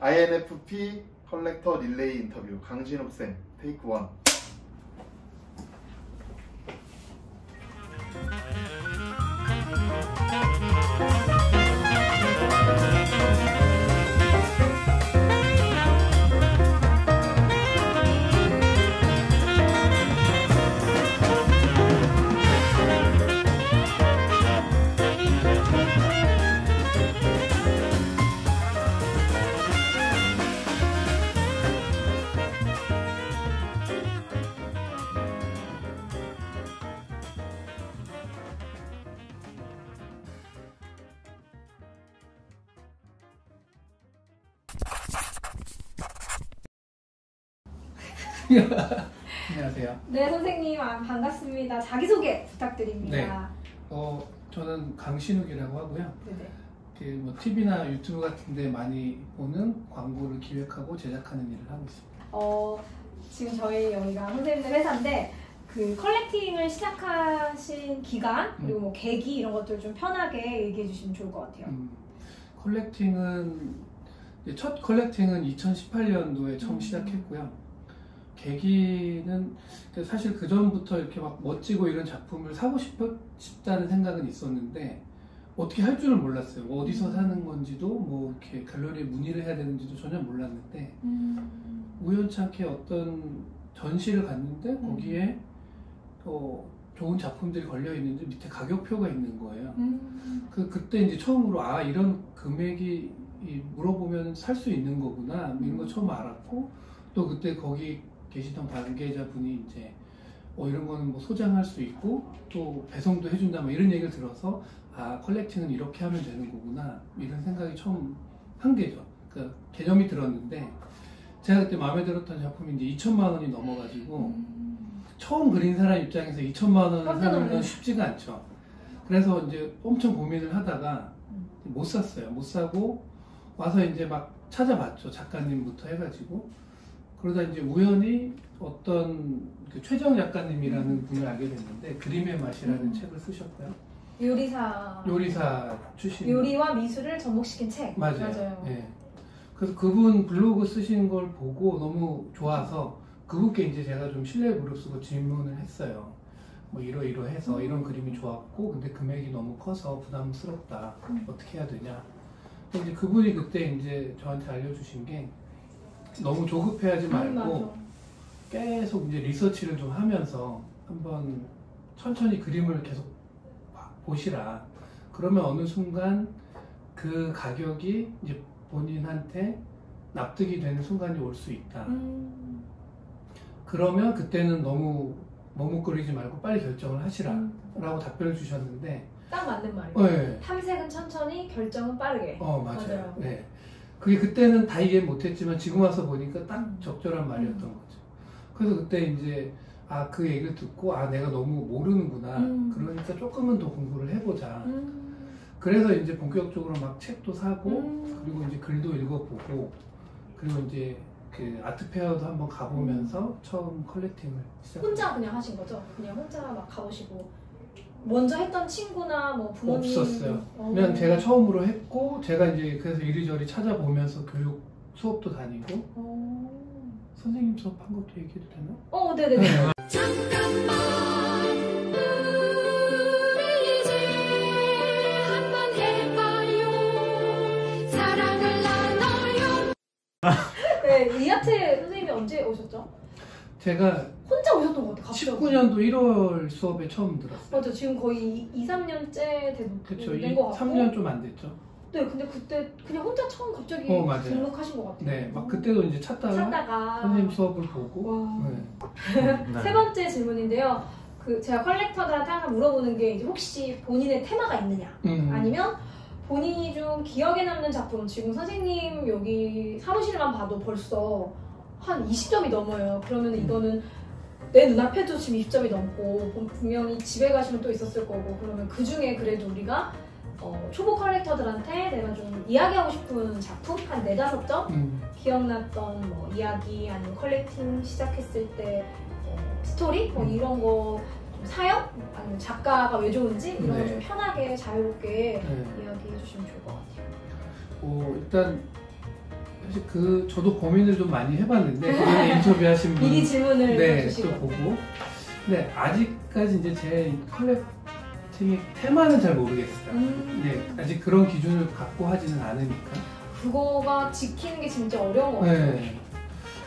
INFP 컬렉터 릴레이 인터뷰 강진욱쌤 테이크 1. 안녕하세요. 네, 선생님 반갑습니다. 자기소개 부탁드립니다. 네. 저는 강신욱이라고 하고요. 네네. 뭐 TV나 유튜브 같은 데 많이 보는 광고를 기획하고 제작하는 일을 하고 있습니다. 지금 저희 여기가 선생님들 회사인데 그 컬렉팅을 시작하신 기간 그리고 뭐 계기 이런 것들 좀 편하게 얘기해 주시면 좋을 것 같아요. 첫 컬렉팅은 2018년도에 처음 시작했고요. 계기는 사실 그 전부터 이렇게 막 멋지고 이런 작품을 사고 싶다는 생각은 있었는데 어떻게 할 줄을 몰랐어요. 어디서 사는 건지도 뭐 이렇게 갤러리에 문의를 해야 되는지도 전혀 몰랐는데 우연찮게 어떤 전시를 갔는데 거기에 좋은 작품들이 걸려 있는데 밑에 가격표가 있는 거예요. 그때 이제 처음으로 이런 금액이 물어보면 살 수 있는 거구나 이런 거 처음 알았고, 또 그때 거기 계시던 관계자분이 이제 이런 거는 뭐 소장할 수 있고 또 배송도 해준다 뭐 이런 얘기를 들어서 컬렉팅은 이렇게 하면 되는 거구나 이런 생각이 처음 한 게죠. 그 개념이 들었는데 제가 그때 마음에 들었던 작품이 이제 2천만 원이 넘어가지고 처음 그린 사람 입장에서 2천만 원을 사는 건 쉽지가 않죠. 그래서 이제 엄청 고민을 하다가 못 샀어요. 못 사고 와서 이제 막 찾아봤죠. 작가님부터 해가지고. 그러다 이제 우연히 어떤 최정 작가님이라는 분을 알게 됐는데 그림의 맛이라는 책을 쓰셨고요. 요리사 출신. 요리와 미술을 접목시킨 책. 맞아요. 네. 그래서 그분 블로그 쓰신 걸 보고 너무 좋아서 그분께 이제 제가 좀 신뢰 무릅쓰고 질문을 했어요. 뭐 이러해서 이런 그림이 좋았고 근데 금액이 너무 커서 부담스럽다. 어떻게 해야 되냐. 근데 이제 그분이 그때 이제 저한테 알려주신 게 너무 조급해하지 말고 계속 이제 리서치를 좀 하면서 한번 천천히 그림을 계속 보시라. 그러면 어느 순간 그 가격이 이제 본인한테 납득이 되는 순간이 올 수 있다. 그러면 그때는 너무 머뭇거리지 말고 빨리 결정을 하시라 라고 답변을 주셨는데 딱 맞는 말이에요. 네. 탐색은 천천히, 결정은 빠르게. 맞아요. 네. 그게 그때는 다 이해 못했지만 지금 와서 보니까 딱 적절한 말이었던 거죠. 그래서 그때 이제 그 얘기를 듣고 내가 너무 모르는구나. 그러니까 조금은 더 공부를 해보자. 그래서 이제 본격적으로 막 책도 사고 그리고 이제 글도 읽어보고 그리고 이제 그 아트페어도 한번 가보면서 처음 컬렉팅을 시작했어요. 혼자 그냥 하신 거죠? 그냥 혼자 막 가보시고 먼저 했던 친구나 뭐 부모님 없었어요. 그냥 제가 처음으로 했고 제가 이제 그래서 이리저리 찾아보면서 교육 수업도 다니고 선생님 수업한 것도 얘기해도 되나? 네네네. 잠깐만 우리 이제 한번 해봐요. 사랑을 나눠요. 네, 이 아트 선생님이 언제 오셨죠? 제가 혼자 오셨던 것 같아요. 19년도 1월 수업에 처음 들었어요. 맞아, 지금 거의 2-3년째 된 것 같고 3년 좀 안 됐죠? 네, 근데 그때 그냥 혼자 처음 갑자기 등록하신 것 같아요. 네, 막 그때도 이제 찾다가 선생님 수업을 보고. 세 번째 질문인데요. 제가 컬렉터들한테 항상 물어보는 게 이제 혹시 본인의 테마가 있느냐, 아니면 본인이 좀 기억에 남는 작품. 지금 선생님 여기 사무실만 봐도 벌써 한 20점이 넘어요. 그러면 이거는 내 눈앞에도 지금 20점이 넘고 분명히 집에 가시면 또 있었을 거고, 그러면 그 중에 그래도 우리가 초보 컬렉터들한테 내가 좀 이야기하고 싶은 작품 한 4-5점? 기억났던 뭐 이야기, 아니면 컬렉팅 시작했을 때 스토리? 뭐 이런 거 좀 사연? 아니면 작가가 왜 좋은지? 이런 거 좀 편하게 자유롭게 이야기해 주시면 좋을 것 같아요. 일단 사실 저도 고민을 좀 많이 해봤는데 그전에 인터뷰하신 분 미리 질문을 네, 주시고 또 보고 근데 아직까지 이제 제 컬렉팅의 테마는 잘 모르겠어요. 네, 아직 그런 기준을 갖고 하지는 않으니까 그거가 지키는 게 진짜 어려운 것 같아요. 네.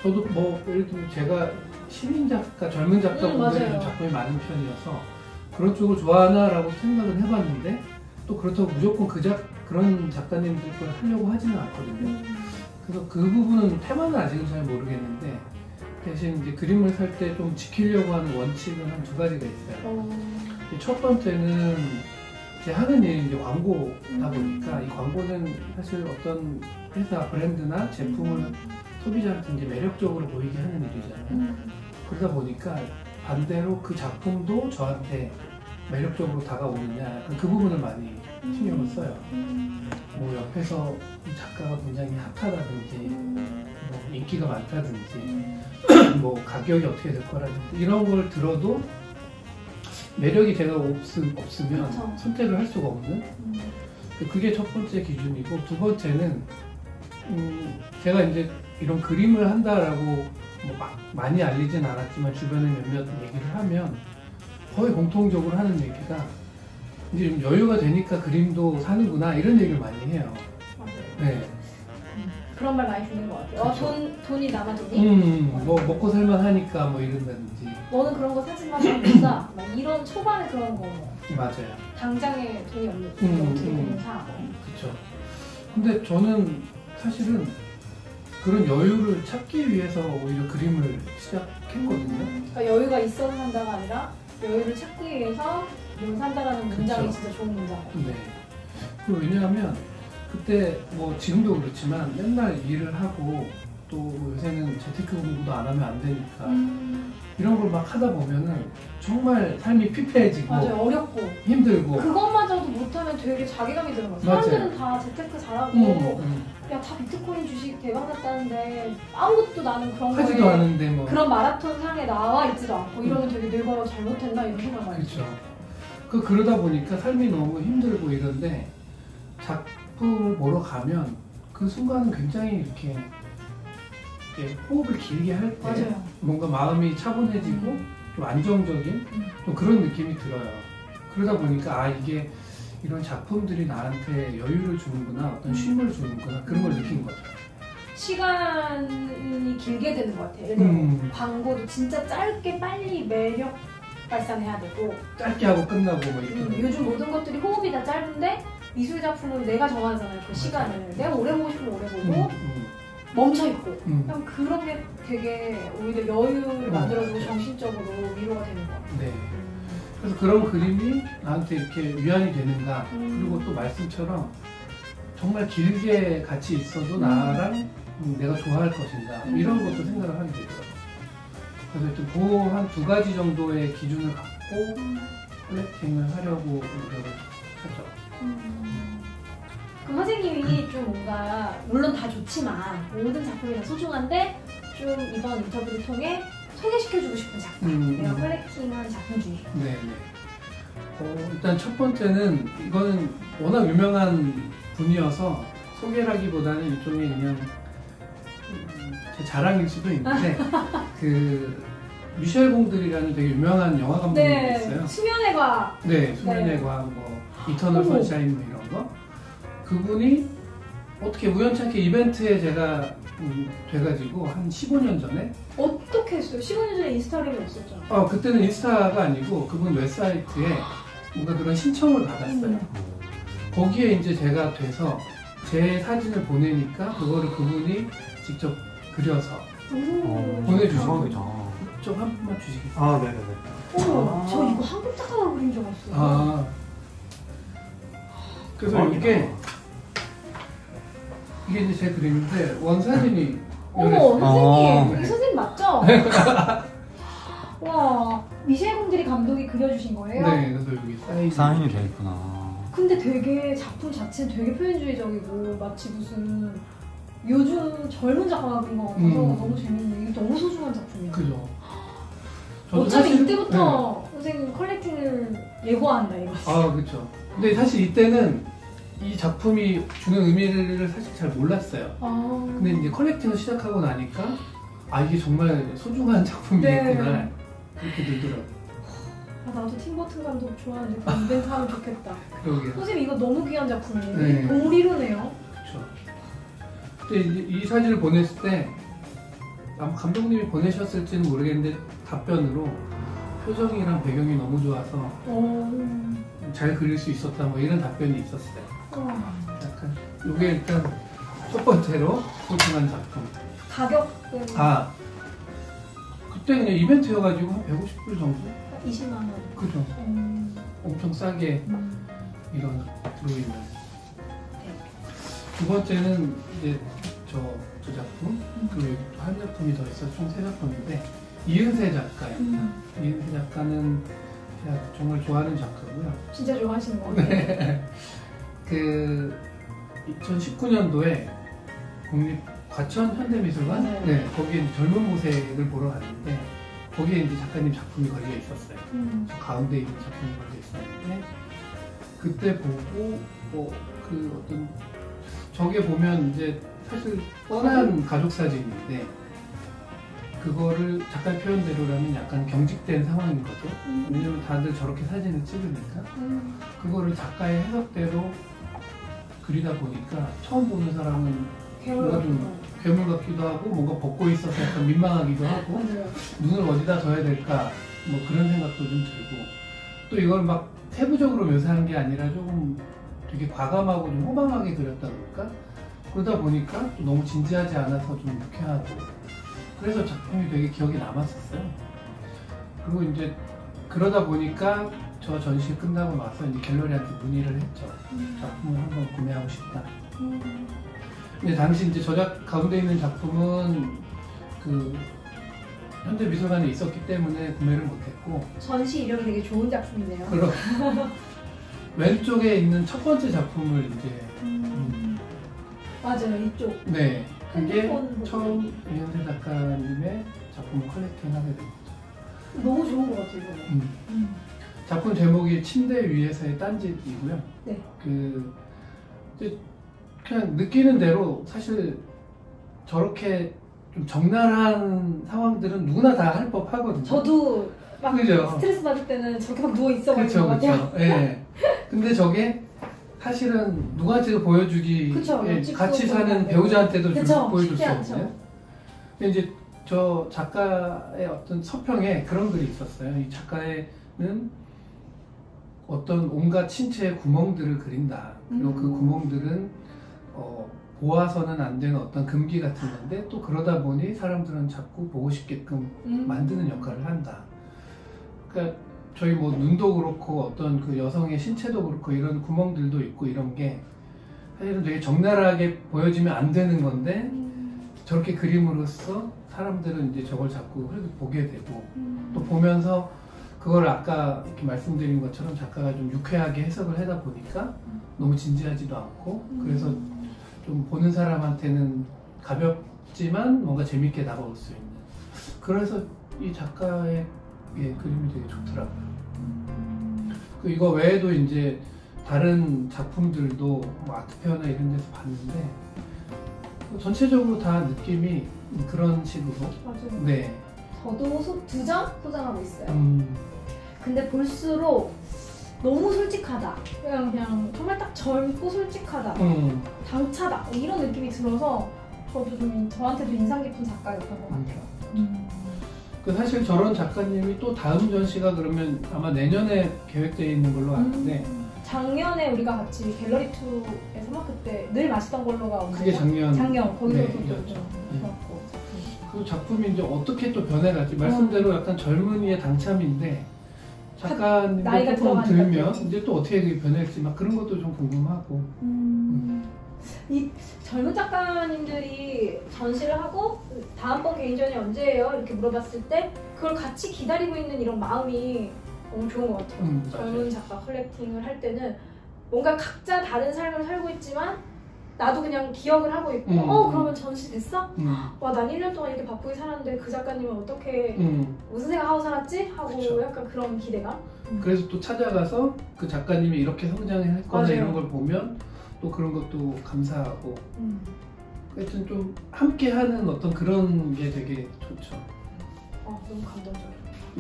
저도 뭐 예를 들면 제가 신인 작가, 젊은 작가분들이 맞아요. 좀 작품이 많은 편이어서 그런 쪽을 좋아하나라고 생각은 해봤는데 또 그렇다고 무조건 그런 작가님들 걸 하려고 하지는 않거든요. 그래서 그 부분은 테마는 아직은 잘 모르겠는데 대신 이제 그림을 살 때 좀 지키려고 하는 원칙은 한 2가지가 있어요. 첫 번째는 제 하는 일이 이제 광고다 보니까 이 광고는 사실 어떤 회사, 브랜드나 제품을 소비자한테 이제 매력적으로 보이게 하는 일이잖아요. 그러다 보니까 반대로 그 작품도 저한테 매력적으로 다가오느냐 그 부분을 많이 신경을 써요. 뭐 옆에서 이 작가가 굉장히 핫하다든지 뭐 인기가 많다든지 뭐 가격이 어떻게 될 거라든지 이런 걸 들어도 매력이 제가 없으면 그쵸. 선택을 할 수가 없는 그게 첫 번째 기준이고 두 번째는 제가 이제 이런 그림을 한다라고 뭐 많이 알리진 않았지만 주변에 몇몇 얘기를 하면 거의 공통적으로 하는 얘기가 이제 좀 여유가 되니까 그림도 사는구나 이런 얘기를 많이 해요. 맞아요. 네. 그런 말 많이 듣는 것 같아요. 돈이 남아도니? 뭐 먹고 살만 하니까 뭐 이런다든지. 너는 그런 거 사지 마, 산다. 막 이런 초반에 그런 거. 맞아요. 당장에 돈이 없는 어떻게 보면 사. 그렇죠. 근데 저는 사실은 그런 여유를 찾기 위해서 오히려 그림을 시작했거든요. 그러니까 여유가 있어서 산다가 아니라 여유를 찾기 위해서 뭘 산다라는 문장이 그쵸. 진짜 좋은 문장이에요. 네. 그리고 왜냐하면 그때 뭐 지금도 그렇지만 맨날 일을 하고 또 요새는 재테크 공부도 안 하면 안 되니까 이런 걸 막 하다 보면은 정말 삶이 피폐해지고 맞아요. 어렵고 힘들고 그것마저도 못하면 되게 자괴감이 드는 거예요. 맞아요. 사람들은 다 재테크 잘하고 음. 야 다 비트코인 주식 대박 났다는데 아무것도 나는 그런 하지도 거에 않은데 뭐 그런 마라톤 상에 나와 있지도 않고 이러면 되게 내가 잘못했나 이런 생각 많이 그렇죠. 그러다 보니까 삶이 너무 힘들고 이런데 작품을 보러 가면 그 순간은 굉장히 이렇게 호흡을 길게 할 때 맞아요. 뭔가 마음이 차분해지고 좀 안정적인 좀 그런 느낌이 들어요. 그러다 보니까 아 이게 이런 작품들이 나한테 여유를 주는구나 어떤 쉼을 주는구나 그런 걸 느낀 거죠. 시간이 길게 되는 것 같아요. 예를 들어 광고도 진짜 짧게 빨리 매력 발산해야 되고 짧게 하고 끝나고 뭐 이렇게 요즘 모든 것들이 호흡이 다 짧은데 미술 작품은 내가 정하잖아요. 그 시간을 내가 오래 보고 싶으면 오래 보고 멈춰있고 그냥 그런 게 되게 오히려 여유를 만들어주고 정신적으로 위로가 되는 것 같아요. 네. 그래서 그런 그림이 나한테 이렇게 위안이 되는가 그리고 또 말씀처럼 정말 길게 같이 있어도 나랑 내가 좋아할 것인가 이런 것도 생각을 하게 되더라고요. 그래서 좀 그 한 2가지 정도의 기준을 갖고 컬렉팅을 하려고 노력을 하죠. 그럼 선생님이 좀 뭔가 물론 다 좋지만 모든 작품이 다 소중한데 좀 이번 인터뷰를 통해 소개시켜주고 싶은 작품 내가 컬렉팅한 작품 중에 네네. 일단 첫 번째는 이거는 워낙 유명한 분이어서 소개라기보다는 일종의 그냥 제 자랑일 수도 있는데 그 미셸 공들이라는 되게 유명한 영화 감독님이 네, 있어요. 수면의 과학. 네, 수면의 과학, 뭐 이터널 선샤인 뭐 이런 거. 그분이 어떻게 우연찮게 이벤트에 제가 돼가지고 한 15년 전에 어떻게 했어요? 15년 전에 인스타그램이 없었죠? 그때는 인스타가 아니고 그분 웹사이트에 뭔가 그런 신청을 받았어요. 거기에 이제 제가 돼서 제 사진을 보내니까 그거를 그분이 직접 그려서 보내주시고 좀 한 번만 주시겠어요? 아, 네네네. 어머, 저 이거 한국 작가가 그린 줄 알았어요. 그래서 이게 이제 제 그림인데 원사진이 어머, 선생님! 이 선생님 맞죠? 와, 미셸 공들이 감독이 그려주신 거예요? 네, 그래서 여기 사인이 돼 있구나. 근데 되게 작품 자체는 되게 표현주의적이고 마치 무슨 요즘 젊은 작가가 그린 것 같아서 너무 재밌네. 이게 너무 소중한 작품이에요. 그죠. 어차피 이때부터 선생님 컬렉팅을 예고한다 이거지. 그렇죠. 근데 사실 이때는 이 작품이 주는 의미를 사실 잘 몰랐어요. 아. 근데 이제 컬렉팅을 시작하고 나니까 아 이게 정말 소중한 작품이겠구나 네. 그렇게 들더라고요. 아, 나도 팀버튼 감독 좋아하는데 그 이벤트 하면 좋겠다. 그러게요. 선생님 이거 너무 귀한 작품이에요. 네. 동물이로네요. 그렇죠. 근데 이 사진을 보냈을 때 아마 감독님이 보내셨을지는 모르겠는데 답변으로 표정이랑 배경이 너무 좋아서 잘 그릴 수 있었다 뭐 이런 답변이 있었어요. 약간 이게 일단 첫 번째로 소중한 작품. 가격은 아 그때 그냥 이벤트여가지고 한 150불 정도? 20만 원. 그죠. 엄청 싸게 음. 이런 들어있는. 네. 두 번째는 이제 저 작품 그리고 여기 또 한 작품이 더 있어 총 3작품인데 이은세 작가예요. 이은세 작가는 제가 정말 좋아하는 작가고요. 진짜 좋아하시는 것 같아요. 네. 그 2019년도에 국립 과천 현대미술관 맞아요. 네, 거기에 젊은 모색을 보러 갔는데 거기에 이제 작가님 작품이 걸려 있었어요. 저 가운데 있는 작품이 걸려 있었는데 그때 보고 그 어떤 저게 보면 이제 사실 뻔한 가족 사진인데 그거를 작가 표현대로라면 약간 경직된 상황인 거죠. 왜냐면 다들 저렇게 사진을 찍으니까 그거를 작가의 해석대로 그리다 보니까 처음 보는 사람은 뭔가 좀 괴물 같기도 하고 뭔가 벗고 있어서 약간 민망하기도 하고 눈을 어디다 둬야 될까 뭐 그런 생각도 좀 들고 또 이걸 막 세부적으로 묘사한 게 아니라 조금 되게 과감하고 좀 호방하게 그렸다 그럴까 그러다 보니까 또 너무 진지하지 않아서 좀 유쾌하고 그래서 작품이 되게 기억에 남았었어요. 그리고 이제 그러다 보니까 저 전시 끝나고 나서 이제 갤러리한테 문의를 했죠. 작품을 한번 구매하고 싶다. 근데 당시 이제 저작 가운데 있는 작품은 그 현대미술관에 있었기 때문에 구매를 못했고 전시 이력이 되게 좋은 작품이네요. 그럼 왼쪽에 있는 첫 번째 작품을 이제 맞아요, 이쪽. 네 그게 핸드폰 처음 이현세 작가님의 작품을 컬렉팅하게 된 거죠. 너무 좋은 것 같아요, 이거는. 작품 제목이 침대 위에서의 딴짓이고요. 네. 그 이제 그냥 느끼는 대로 사실 저렇게 좀 적나라한 상황들은 누구나 다 할 법하거든요. 저도 막 그죠? 스트레스 받을 때는 저렇게 막 누워 있어가지고 그렇죠, 그렇죠. 예. 근데 저게 사실은 누구한테도 보여주기 그쵸, 예, 옆집 같이 보여주고 사는 배우자한테도 그쵸, 보여줄 쉽지 수 않죠. 없거든요. 근데 이제 저 작가의 어떤 서평에 그런 글이 있었어요. 이 작가는 어떤 온갖 신체의 구멍들을 그린다. 그리고 그 구멍들은 보아서는 안 되는 어떤 금기 같은 건데 또 그러다 보니 사람들은 자꾸 보고 싶게끔 만드는 역할을 한다. 그러니까 저희 뭐 눈도 그렇고 어떤 그 여성의 신체도 그렇고 이런 구멍들도 있고 이런 게 사실은 되게 적나라하게 보여지면 안 되는 건데 저렇게 그림으로써 사람들은 이제 저걸 자꾸 그래도 보게 되고 또 보면서 그걸 아까 이렇게 말씀드린 것처럼 작가가 좀 유쾌하게 해석을 하다 보니까 너무 진지하지도 않고 그래서 좀 보는 사람한테는 가볍지만 뭔가 재밌게 다가올 수 있는 그래서 이 작가의 그림이 되게 좋더라고요. 그 이거 외에도 이제 다른 작품들도 뭐 아트페어나 이런 데서 봤는데 전체적으로 다 느낌이 그런 식으로 맞아요. 네. 저도 2장 소장하고 있어요. 근데 볼수록 너무 솔직하다. 그냥 정말 딱 젊고 솔직하다. 당차다. 이런 느낌이 들어서 저도 좀 저한테도 인상 깊은 작가였던 것 같아요. 그 사실 저런 작가님이 또 다음 전시가 그러면 아마 내년에 계획되어 있는 걸로 아는데 작년에 우리가 같이 갤러리 2에서 막 그때 늘 마시던 걸로가 언제죠? 그게 작년 거기서 네, 또 이었죠. 좋았고 그 작품이 이제 어떻게 또 변해갈지 말씀대로 약간 젊은이의 당참인데 작가님도 나이가 조금 들어가니까 들면 또. 이제 또 어떻게 그게 변할지 막 그런 것도 좀 궁금하고 이 젊은 작가님들이 전시를 하고 다음번 개인전이 언제예요? 이렇게 물어봤을 때 그걸 같이 기다리고 있는 이런 마음이 너무 좋은 것 같아요. 젊은 작가 컬렉팅을 할 때는 뭔가 각자 다른 삶을 살고 있지만 나도 그냥 기억을 하고 있고 그러면 전시 됐어? 와, 난 1년 동안 이렇게 바쁘게 살았는데 그 작가님은 어떻게 무슨 생각하고 살았지? 하고 그쵸. 약간 그런 기대감? 그래서 또 찾아가서 그 작가님이 이렇게 성장을 했거나 맞아요. 이런 걸 보면 또 그런 것도 감사하고 하여튼 좀 함께하는 어떤 그런 게 되게 좋죠. 너무 감동적이에요.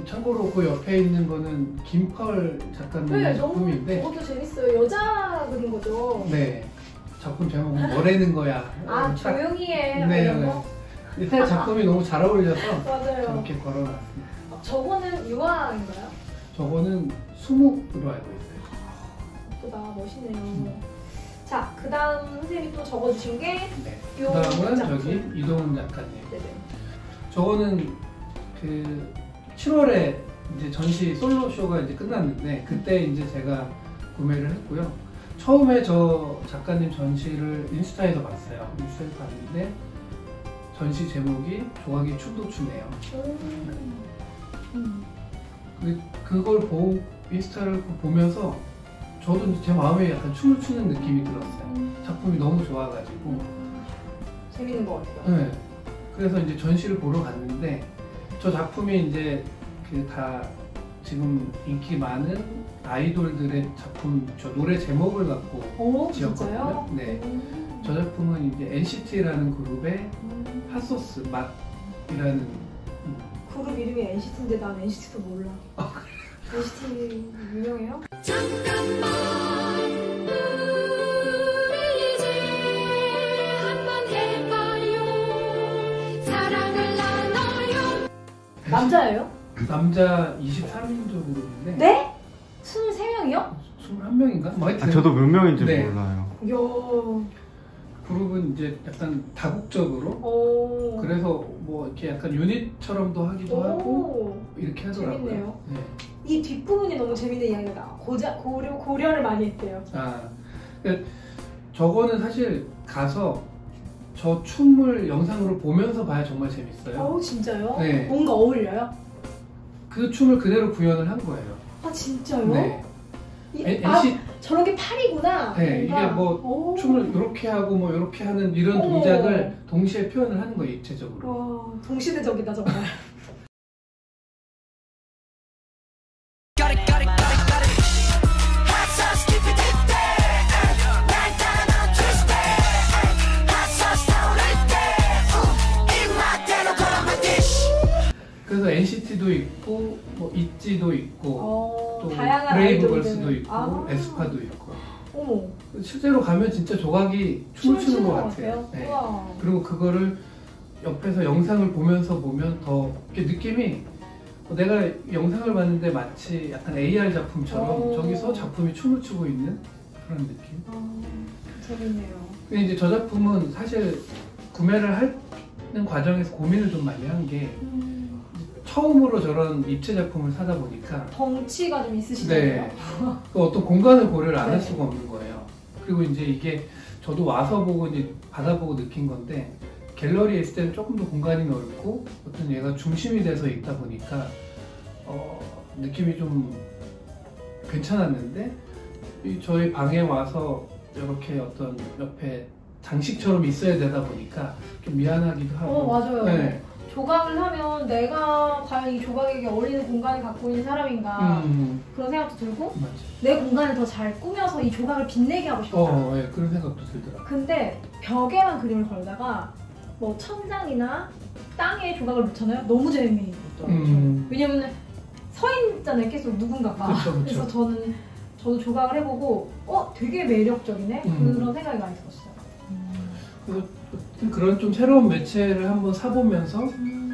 참고로 그 옆에 있는 거는 김펄 작가님 네, 너무 작품인데 저것도 재밌어요. 여자 그린 거죠? 네, 작품 제목은 뭐라는 거야. 아, 딱- 조용히 해. 네, 이런 네. 거? 새 작품이 너무 잘 어울려서 맞아요. 저렇게 걸어놨습니다. 저거는 유화인가요? 저거는 수묵으로 알고 있어요. 예쁘다, 멋있네요. 자, 그 다음 선생님이 또 적어주신 게 네. 요 그다음은 작품. 저기 이동훈 작가님. 네네. 저거는 그 7월에 이제 전시 솔로 쇼가 이제 끝났는데 그때 이제 제가 구매를 했고요. 처음에 저 작가님 전시를 인스타에서 봤어요. 인스타에서 봤는데 전시 제목이 조각이 춤도 추네요. 그걸 보고 인스타를 보면서 저도 이제 제 마음에 약간 춤을 추는 느낌이 들었어요. 작품이 너무 좋아가지고. 재밌는 것 같아요. 네. 그래서 이제 전시를 보러 갔는데 저 작품이 이제 그 다 지금 인기 많은 아이돌들의 작품, 저 노래 제목을 갖고 오, 지었거든요. 진짜요? 네. 저 작품은 이제 NCT라는 그룹의 핫소스 맛이라는 그룹 이름이 NCT인데 난 NCT도 몰라. 아, NCT 유명해요? 잠깐만 우리 이제 한번 해봐요. 사랑을 나눠요. 남자예요? 남자 23인조 그룹인데 네? 23명이요? 21명인가? 뭐 하여튼 저도 몇 명인지 네. 몰라요. 이야. 그룹은 이제 약간 다국적으로 오. 그래서 뭐 이렇게 약간 유닛처럼도 하기도 하고 오. 이렇게 하더라고요. 재밌네요. 네. 이 뒷부분이 너무 재밌는 이야기가 나와. 고려를 많이 했대요. 아, 그러니까 저거는 사실 가서 저 춤을 영상으로 보면서 봐야 정말 재밌어요. 오, 진짜요? 네. 뭔가 어울려요? 그 춤을 그대로 구현을 한 거예요. 아, 진짜요? 네. 아, NC 저렇게 팔이구나. 네, 이게 뭔가. 뭐 오. 춤을 이렇게 하고 뭐 이렇게 하는 이런 어머. 동작을 동시에 표현을 하는 거예요, 입체적으로. 와, 동시대적이다 정말. 그래서 NCT도 있고 뭐 있지도 있고 또 다양한 브레이브걸스도 아이돌들. 있고 에스파도 있고 어머. 실제로 가면 진짜 조각이 춤을 추는 것 같아요. 네. 우와. 그리고 그거를 옆에서 영상을 보면서 보면 더 이렇게 느낌이 내가 영상을 봤는데 마치 약간 AR 작품처럼 오. 저기서 작품이 춤을 추고 있는 그런 느낌. 재밌네요. 근데 이제 저 작품은 사실 구매를 하는 과정에서 고민을 좀 많이 한 게 처음으로 저런 입체 작품을 사다 보니까 덩치가 좀 있으시네요. 네. 그 어떤 공간을 고려를 안 할 네. 수가 없는 거예요. 그리고 이제 이게 저도 와서 보고 이제 받아보고 느낀 건데 갤러리에 있을 때는 조금 더 공간이 넓고 어떤 얘가 중심이 돼서 있다 보니까 느낌이 좀 괜찮았는데 저희 방에 와서 이렇게 어떤 옆에 장식처럼 있어야 되다 보니까 좀 미안하기도 하고. 맞아요. 네. 조각을 하면 내가 과연 이 조각에게 어울리는 공간을 갖고 있는 사람인가 그런 생각도 들고 맞아. 내 공간을 더 잘 꾸며서 이 조각을 빛내게 하고 싶다. 예, 그런 생각도 들더라고요. 근데 벽에만 그림을 걸다가 뭐 천장이나 땅에 조각을 놓잖아요. 너무 재미있더라고요. 왜냐면 서 있잖아요. 계속 누군가가. 그쵸. 그래서 저도 조각을 해보고 되게 매력적이네. 그런 생각이 많이 들었어요. 그래서 그런 좀 새로운 매체를 한번 사보면서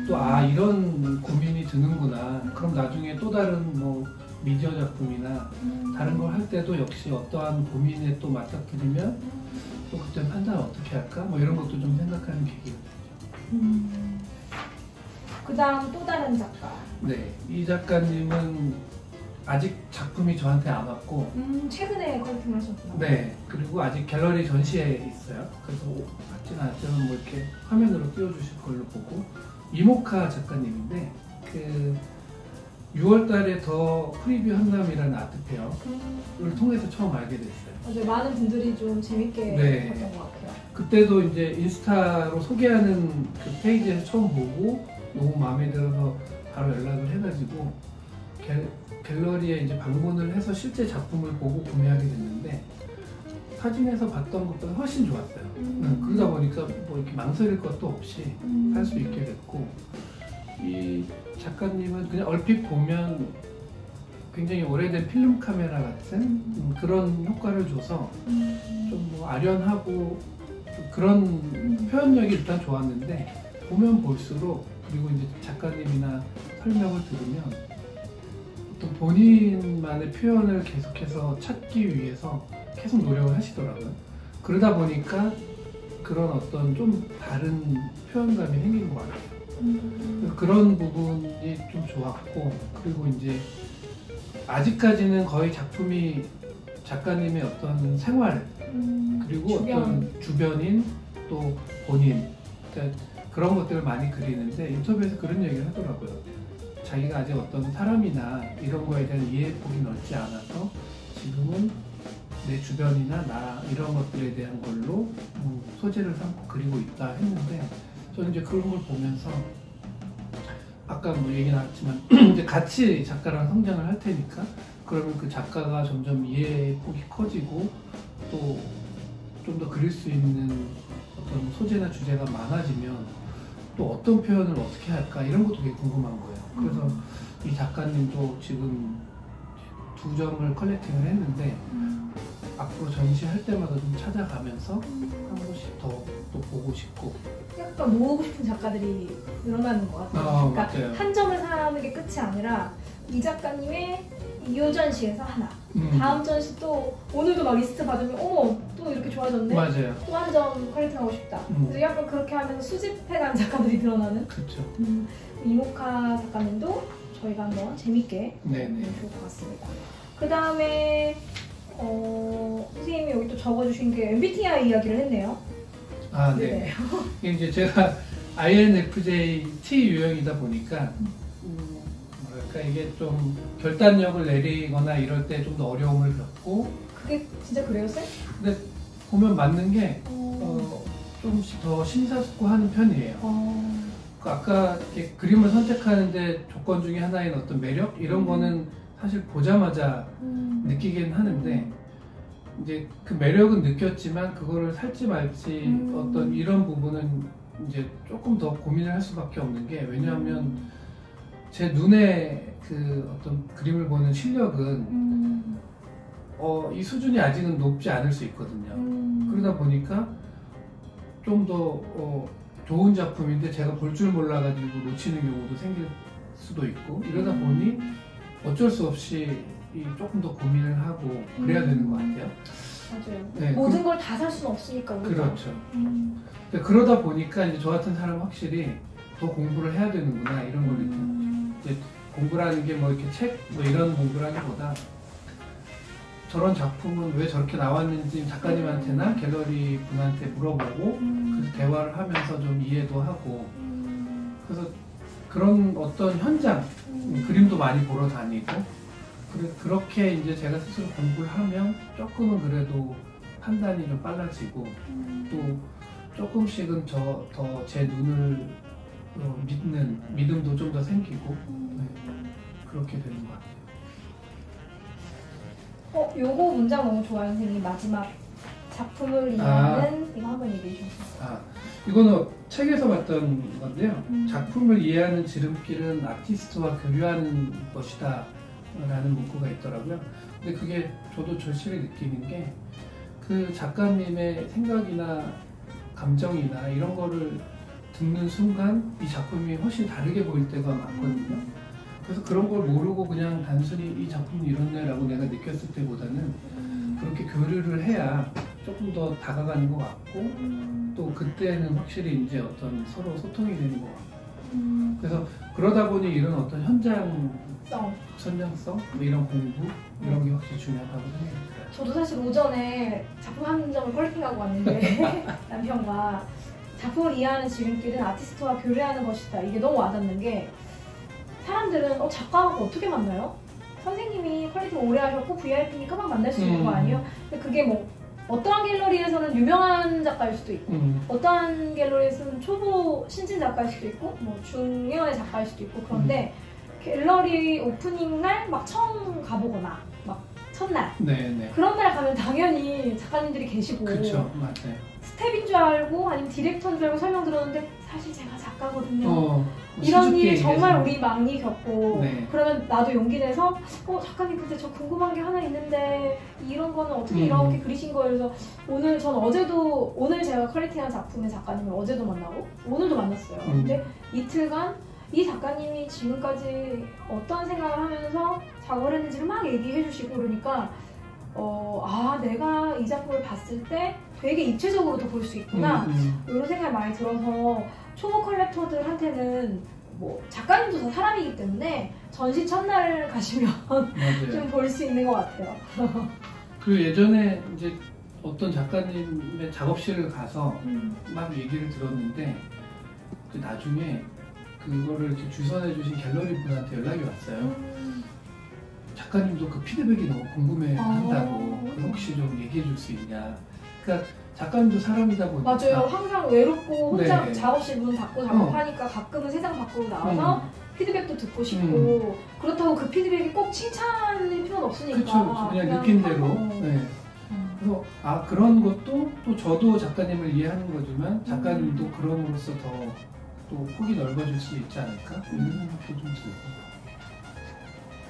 또 이런 고민이 드는구나. 그럼 나중에 또 다른 뭐 미디어 작품이나 다른 걸 할 때도 역시 어떠한 고민에 또 맞닥뜨리면 또 그때 판단을 어떻게 할까? 뭐 이런 것도 좀 생각하는 계기가 됐죠. 그 다음 또 다른 작가. 네, 이 작가님은 아직 작품이 저한테 안 왔고 최근에 컬팅을 하셨구나. 네, 그리고 아직 갤러리 전시에 있어요. 그래서 같지는 않지만 뭐 이렇게 화면으로 띄워주실 걸로 보고 이모카 작가님인데 그 6월달에 더 프리뷰 한남이라는 아트페어를 통해서 처음 알게 됐어요. 맞아요. 많은 분들이 좀 재밌게 네. 봤던 것 같아요. 그때도 이제 인스타로 소개하는 그 페이지에서 처음 보고 너무 마음에 들어서 바로 연락을 해가지고 갤러리에 이제 방문을 해서 실제 작품을 보고 구매하게 됐는데 사진에서 봤던 것보다 훨씬 좋았어요. 그러다 보니까 뭐 이렇게 망설일 것도 없이 할 수 있게 됐고, 이 작가님은 그냥 얼핏 보면 굉장히 오래된 필름 카메라 같은 그런 효과를 줘서 좀 뭐 아련하고 그런 표현력이 일단 좋았는데, 보면 볼수록, 그리고 이제 작가님이나 설명을 들으면 어떤 본인만의 표현을 계속해서 찾기 위해서 계속 노력을 하시더라고요. 그러다 보니까 그런 어떤 좀 다른 표현감이 생기는 것 같아요. 그런 부분이 좀 좋았고, 그리고 이제 아직까지는 거의 작품이 작가님의 어떤 생활, 그리고 어떤 주변인, 또 본인, 그러니까 그런 것들을 많이 그리는데, 인터뷰에서 그런 얘기를 하더라고요. 자기가 아직 어떤 사람이나 이런 거에 대한 이해폭이 넓지 않아서 지금은 내 주변이나 나 이런 것들에 대한 걸로 소재를 삼고 그리고 있다 했는데, 저는 이제 그런 걸 보면서 아까 뭐 얘기 나왔지만 이제 같이 작가랑 성장을 할 테니까, 그러면 그 작가가 점점 이해폭이 커지고 또 좀 더 그릴 수 있는 어떤 소재나 주제가 많아지면 또 어떤 표현을 어떻게 할까, 이런 것도 되게 궁금한 거예요. 그래서 이 작가님도 지금 2점을 컬렉팅을 했는데, 앞으로 전시할 때마다 좀 찾아가면서 한 번씩 더 또 보고 싶고, 약간 모으고 싶은 작가들이 늘어나는 것 같아요. 그러니까 맞아요. 한 점을 사는 게 끝이 아니라 이 작가님의 이 전시에서 하나, 다음 전시 또 오늘도 막 리스트 받으면 어머 또 이렇게 좋아졌네, 맞아요. 또 한 점 컬렉팅하고 싶다. 그래서 약간 그렇게 하면서 수집해가는 작가들이 늘어나는. 그렇죠. 이모카 작가님도 저희가 한번 재밌게 네네. 볼 것 같습니다. 그 다음에 선생님이 여기 또 적어주신 게 MBTI 이야기를 했네요. 아, 네. 이게 이제 제가 INFJ T 유형이다 보니까 뭐랄까, 이게 좀 결단력을 내리거나 이럴 때 좀 더 어려움을 겪고. 그게 진짜 그래요, 쌤? 근데 보면 맞는 게 조금씩 더 심사숙고하는 편이에요. 아까 이렇게 그림을 선택하는데 조건 중에 하나인 어떤 매력, 이런 거는 사실 보자마자 느끼긴 하는데, 이제 그 매력은 느꼈지만 그거를 살지 말지 어떤 이런 부분은 이제 조금 더 고민을 할 수밖에 없는 게, 왜냐하면 제 눈에 그 어떤 그림을 보는 실력은 이 수준이 아직은 높지 않을 수 있거든요. 그러다 보니까 좀 더 좋은 작품인데 제가 볼 줄 몰라가지고 놓치는 경우도 생길 수도 있고, 이러다 보니 어쩔 수 없이 조금 더 고민을 하고 그래야 되는 것 같아요. 맞아요. 네, 모든 걸 다 살 수는 없으니까. 우리가. 그렇죠. 근데 그러다 보니까 이제 저 같은 사람은 확실히 더 공부를 해야 되는구나, 이런 걸 느끼는. 이제 공부라는 게 뭐 이렇게 책 뭐 이런 공부라기보다, 저런 작품은 왜 저렇게 나왔는지 작가님한테나 갤러리 분한테 물어보고 그래서 대화를 하면서 좀 이해도 하고, 그래서 그런 어떤 현장, 그림도 많이 보러 다니고, 그렇게 이제 제가 스스로 공부를 하면 조금은 그래도 판단이 좀 빨라지고, 또 조금씩은 더 제 눈을 믿는 믿음도 좀 더 생기고, 네, 그렇게 되는 것 같아요. 요거 문장 너무 좋아요, 선생님. 마지막 작품을 이해하는 이거 한번 얘기해 주세요. 이거는 책에서 봤던 건데요. 작품을 이해하는 지름길은 아티스트와 교류하는 것이다 라는 문구가 있더라고요. 근데 그게 저도 절실히 느끼는 게, 그 작가님의 생각이나 감정이나 이런 거를 듣는 순간 이 작품이 훨씬 다르게 보일 때가 많거든요. 그래서 그런 걸 모르고 그냥 단순히 이 작품이 이렇네 라고 내가 느꼈을 때보다는 그렇게 교류를 해야 조금 더 다가가는 것 같고, 또 그때는 확실히 이제 어떤 서로 소통이 되는 것 같고, 그래서 그러다 보니 이런 어떤 현장성, 뭐 이런 공부, 이런 게 확실히 중요하다고 생각합니다. 저도 사실 오전에 작품 한 점을 컬렉팅하고 왔는데 남편과 작품을 이해하는 지름길은 아티스트와 교류하는 것이다. 이게 너무 와닿는 게, 사람들은 작가하고 어떻게 만나요? 선생님이 퀄리팅 오래 하셨고 VIP니까 막 만날 수 있는 거 아니에요? 근데 그게 뭐 어떠한 갤러리에서는 유명한 작가일 수도 있고, 어떠한 갤러리에서는 초보 신진 작가일 수도 있고, 뭐 중년의 작가일 수도 있고, 그런데 갤러리 오프닝 날 막 처음 가보거나 막 첫날 네네. 그런 날 가면 당연히 작가님들이 계시고 그렇죠, 맞아요. 스텝인 줄 알고 아니면 디렉터인 줄 알고 설명 들었는데 사실 제가 작가거든요. 이런 수줍게 일 정말 얘기해서. 우리 많이 겪고 네. 그러면 나도 용기 내서 작가님 근데 저 궁금한 게 하나 있는데 이런 거는 어떻게 이렇게 그리신 거예요? 그래서 오늘 제가 컬렉팅한 작품의 작가님을 어제도 만나고 오늘도 만났어요. 근데 이틀간 이 작가님이 지금까지 어떤 생각을 하면서 작업을 했는지를 막 얘기해 주시고 그러니까 내가 이 작품을 봤을 때 되게 입체적으로도 볼 수 있구나 이런 생각이 많이 들어서 초보 컬렉터들한테는 뭐 작가님도 다 사람이기 때문에 전시 첫날 가시면 좀 볼 수 있는 것 같아요. 그리고 예전에 이제 어떤 작가님의 작업실을 가서 막 얘기를 들었는데 나중에 그거를 이렇게 주선해 주신 갤러리 분한테 연락이 왔어요. 작가님도 그 피드백이 너무 궁금해 한다고. 혹시 좀 얘기해 줄 수 있냐. 그러니까 작가님도 사람이다 보니까. 맞아요. 항상 외롭고 혼자 네. 작업실 문 닫고 작업하니까 가끔은 세상 밖으로 나와서 피드백도 듣고 싶고 그렇다고 그 피드백이 꼭 칭찬일 필요는 없으니까. 그렇죠. 그냥 느낀 대로. 네. 그래서 그런 것도 또 저도 작가님을 이해하는 거지만 작가님도 그럼으로써 더 또 폭이 넓어질 수 있지 않을까 이런 생각도 좀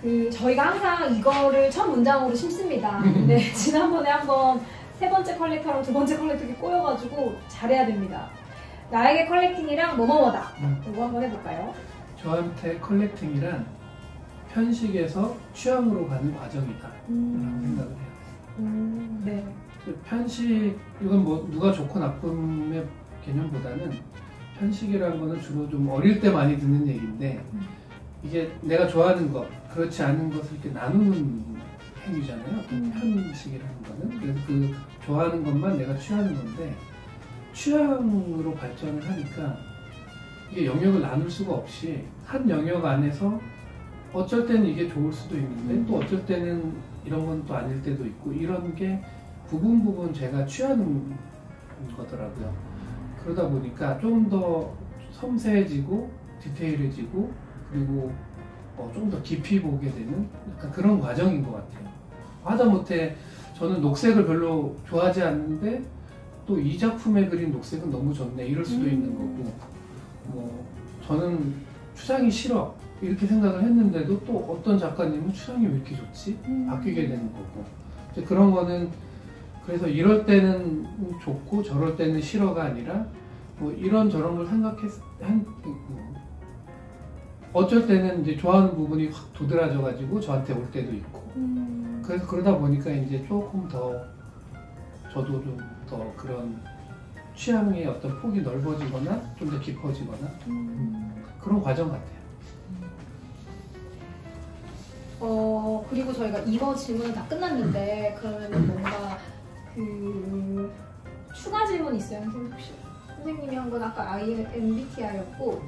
들고. 저희가 항상 이거를 첫 문장으로 심습니다. 근데 지난번에 한번 세 번째 컬렉터랑 두 번째 컬렉터가 꼬여가지고 잘해야 됩니다. 나에게 컬렉팅이랑 뭐뭐뭐다. 이거 한번 해볼까요? 저한테 컬렉팅이란 편식에서 취향으로 가는 과정이다 라고 생각을 해요. 네. 편식, 이건 뭐 누가 좋고 나쁨의 개념보다는 편식이라는 거는 주로 좀 어릴 때 많이 듣는 얘기인데 이게 내가 좋아하는 것, 그렇지 않은 것을 이렇게 나누는 행위잖아요. 편식이라는 거는. 그래서 그 좋아하는 것만 내가 취하는 건데 취향으로 발전을 하니까 이게 영역을 나눌 수가 없이 한 영역 안에서 어쩔 때는 이게 좋을 수도 있는데 또 어쩔 때는 이런 건 또 아닐 때도 있고 이런 게 부분 제가 취하는 거더라고요. 그러다 보니까 좀 더 섬세해지고 디테일해지고 그리고 좀 더 깊이 보게 되는 약간 그런 과정인 것 같아요. 하다못해 저는 녹색을 별로 좋아하지 않는데 또 이 작품에 그린 녹색은 너무 좋네 이럴 수도 있는 거고 뭐 저는 추상이 싫어 이렇게 생각을 했는데도 또 어떤 작가님은 추상이 왜 이렇게 좋지? 바뀌게 되는 거고 이제 그런 거는 그래서 이럴 때는 좋고 저럴 때는 싫어가 아니라 뭐 이런 저런 걸 어쩔 때는 이제 좋아하는 부분이 확 도드라져 가지고 저한테 올 때도 있고 그래서 그러다 보니까 이제 조금 더 저도 좀 더 그런 취향의 어떤 폭이 넓어지거나 좀 더 깊어지거나 그런 과정 같아요. 그리고 저희가 이거 질문은 다 끝났는데 그러면 뭔가 추가 질문 있어요, 선생님 혹시? 선생님이 한 건 아까 MBTI였고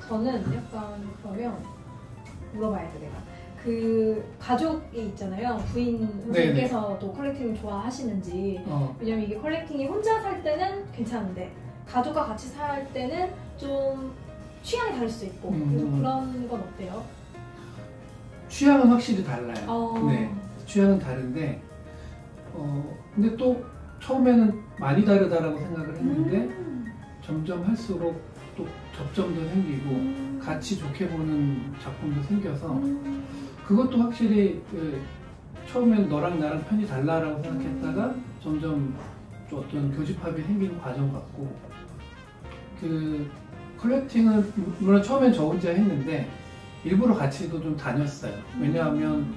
저는 약간 그러면 물어봐야 돼 내가. 가족이 있잖아요. 부인 선생님께서도 컬렉팅을 좋아하시는지. 왜냐면 이게 컬렉팅이 혼자 살 때는 괜찮은데 가족과 같이 살 때는 좀 취향이 다를 수 있고 그래서 그런 건 어때요? 취향은 확실히 달라요. 네, 취향은 다른데 근데 또 처음에는 많이 다르다라고 생각을 했는데 점점 할수록 또 접점도 생기고 같이 좋게 보는 작품도 생겨서 그것도 확실히 처음엔 너랑 나랑 편이 달라라고 생각했다가 점점 좀 어떤 교집합이 생기는 과정 같고 컬렉팅은 물론 처음엔 저 혼자 했는데 일부러 같이도 좀 다녔어요. 왜냐하면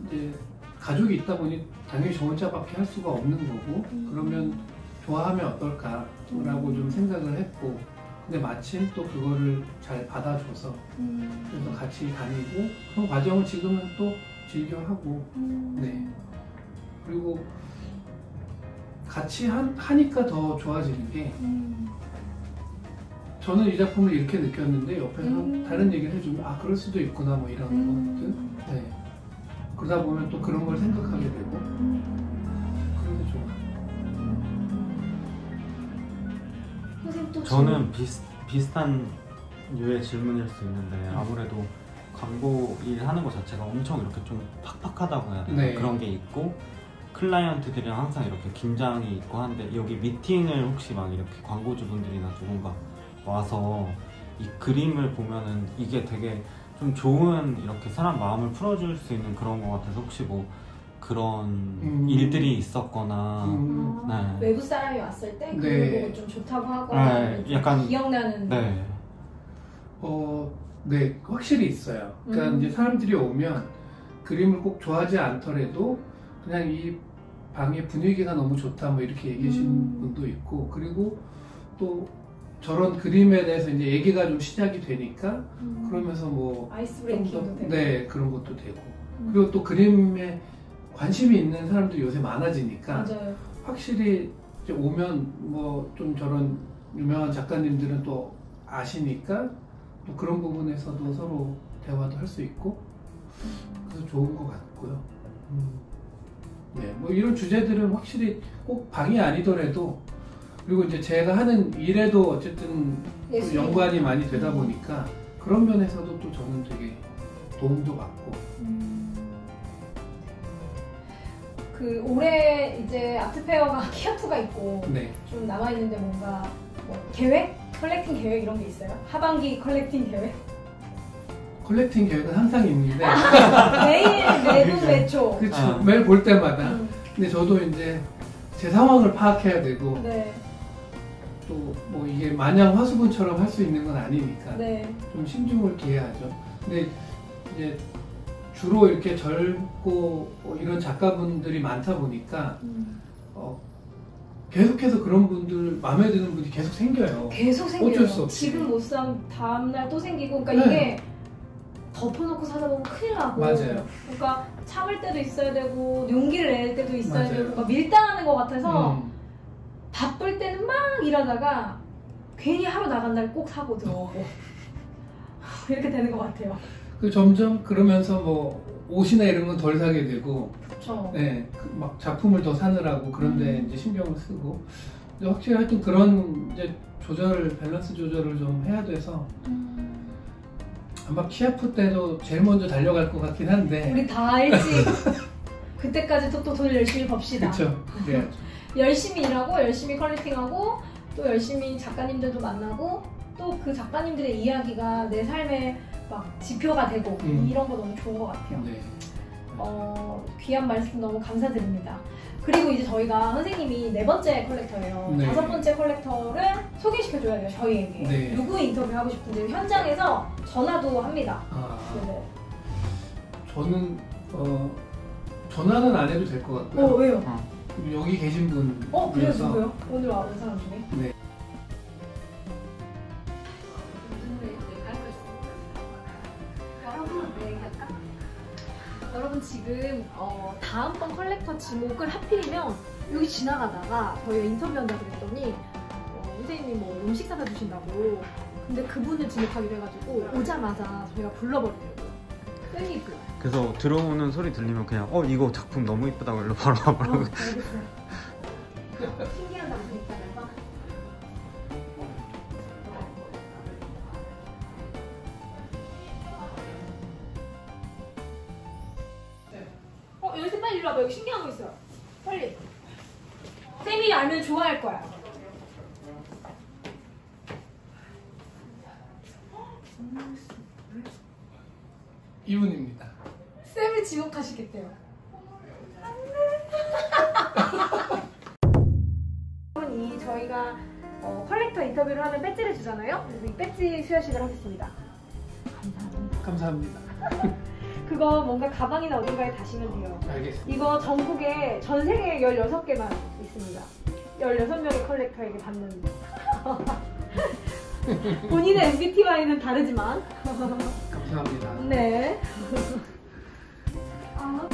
이제 가족이 있다 보니 당연히 저 혼자밖에 할 수가 없는 거고 그러면 좋아하면 어떨까라고 좀 생각을 했고 근데 마침 또 그거를 잘 받아줘서 그래서 같이 다니고 그런 과정을 지금은 또 즐겨하고 네 그리고 같이 하니까 더 좋아지는 게 저는 이 작품을 이렇게 느꼈는데 옆에서 다른 얘기를 해주면 그럴 수도 있구나 뭐 이런 것들 네. 그러다 보면 또 그런 걸 생각하게 되고 그래서 좋아. 저는 비슷한 류의 질문일 수 있는데 아무래도 광고 일 하는 것 자체가 엄청 이렇게 좀 팍팍하다고 해야 되나? 네. 그런 게 있고 클라이언트들이랑 항상 이렇게 긴장이 있고 한데 여기 미팅을 혹시 막 이렇게 광고주분들이나 누군가 와서 이 그림을 보면은 이게 되게 좀 좋은 이렇게 사람 마음을 풀어줄 수 있는 그런 것 같아서 혹시 뭐 그런 일들이 있었거나 네. 외부 사람이 왔을 때 그걸 네. 보고 좀 좋다고 하거나 네, 약간 기억나는 네. 네, 확실히 있어요. 그러니까 이제 사람들이 오면 그림을 꼭 좋아하지 않더라도 그냥 이 방의 분위기가 너무 좋다 뭐 이렇게 얘기하시는 분도 있고, 그리고 또 저런 그림에 대해서 이제 얘기가 좀 시작이 되니까 그러면서 뭐 아이스 좀 브레이킹도 더, 되고 네, 그런 것도 되고, 그리고 또 그림에 관심이 있는 사람들이 요새 많아지니까 맞아요. 확실히 이제 오면 뭐 좀 저런 유명한 작가님들은 또 아시니까 또 그런 부분에서도 서로 대화도 할 수 있고 그래서 좋은 것 같고요. 네, 뭐 이런 주제들은 확실히 꼭 방이 아니더라도, 그리고 이제 제가 하는 일에도 어쨌든 또 연관이 많이 되다 보니까 그런 면에서도 또 저는 되게 도움도 받고. 그 올해 이제 아트페어가 키아투가 있고 네. 좀 남아 있는데 뭔가 뭐 계획, 컬렉팅 계획 이런 게 있어요? 하반기 컬렉팅 계획? 컬렉팅 계획은 항상 있는데 매일 매분 매초. 그렇죠. 매일 볼 때마다. 근데 저도 이제 제 상황을 파악해야 되고 네. 또 뭐 이게 마냥 화수분처럼 할 수 있는 건 아니니까 네. 좀 신중을 기해야 하죠. 근데 이제 주로 이렇게 젊고 뭐 이런 작가분들이 많다 보니까 계속해서 그런 분들 마음에 드는 분이 계속 생겨요. 계속 생겨요. 어쩔 수 없이. 지금 못 사면 다음날 또 생기고, 그러니까 네. 이게 덮어놓고 사다 보면 큰일 나고. 맞아요. 그러니까 참을 때도 있어야 되고 용기를 낼 때도 있어야 맞아요. 되고, 뭔가 밀당하는 것 같아서 바쁠 때는 막 일하다가 괜히 하루 나간 날 꼭 사고 들어오고 이렇게 되는 것 같아요. 그 점점 그러면서 뭐 옷이나 이런 건 덜 사게 되고, 그렇죠. 네, 막 작품을 더 사느라고 그런데 이제 신경을 쓰고, 근데 확실히 하여튼 그런 이제 밸런스 조절을 좀 해야 돼서 아마 키아프 때도 제일 먼저 달려갈 것 같긴 한데. 우리 다 일찍 그때까지 또 돈을 열심히 법시다. 그렇죠. 그래야죠. 열심히 일하고 열심히 컬렉팅하고 또 열심히 작가님들도 만나고 또 그 작가님들의 이야기가 내 삶의 막 지표가 되고 이런 거 너무 좋은 것 같아요. 네. 귀한 말씀 너무 감사드립니다. 그리고 이제 저희가 선생님이 4번째 컬렉터예요. 네. 5번째 컬렉터를 소개시켜줘야 돼요, 저희에게. 네. 누구 인터뷰하고 싶은지 현장에서 전화도 합니다. 네네. 저는 전화는 안 해도 될 것 같고요. 왜요? 여기 계신 분. 그래요? 누구요? 오늘 온 사람 중에? 네. 여러분 지금 다음번 컬렉터 지목을 하필이면 여기 지나가다가 저희가 인터뷰한다고 그랬더니 선생님이 뭐 음식 사다 주신다고, 근데 그분을 지목하기로 해가지고 오자마자 저희가 불러버리려고요. 쌤이 불러요. 그래서 들어오는 소리 들리면 그냥 이거 작품 너무 이쁘다고 일로 바로 와보라고. 알겠어요. 신기한 작품 있다면서? 열쇠 빨리 이리 와봐. 여기 신기한 거 있어요. 빨리. 쌤이 알면 좋아할 거야. 이분입니다. 쌤을 지목하시겠대요. 이 저희가 컬렉터 인터뷰를 하면 배지를 주잖아요. 그래서 이 배지 수여식을 하겠습니다. 감사합니다. 감사합니다. 그거 뭔가 가방이나 어딘가에 다시면 돼요. 알겠습니다. 이거 전국에 전 세계에 16개만 있습니다. 16명의 컬렉터에게 받는 본인의 MBTI는 다르지만 감사합니다. 네. 아.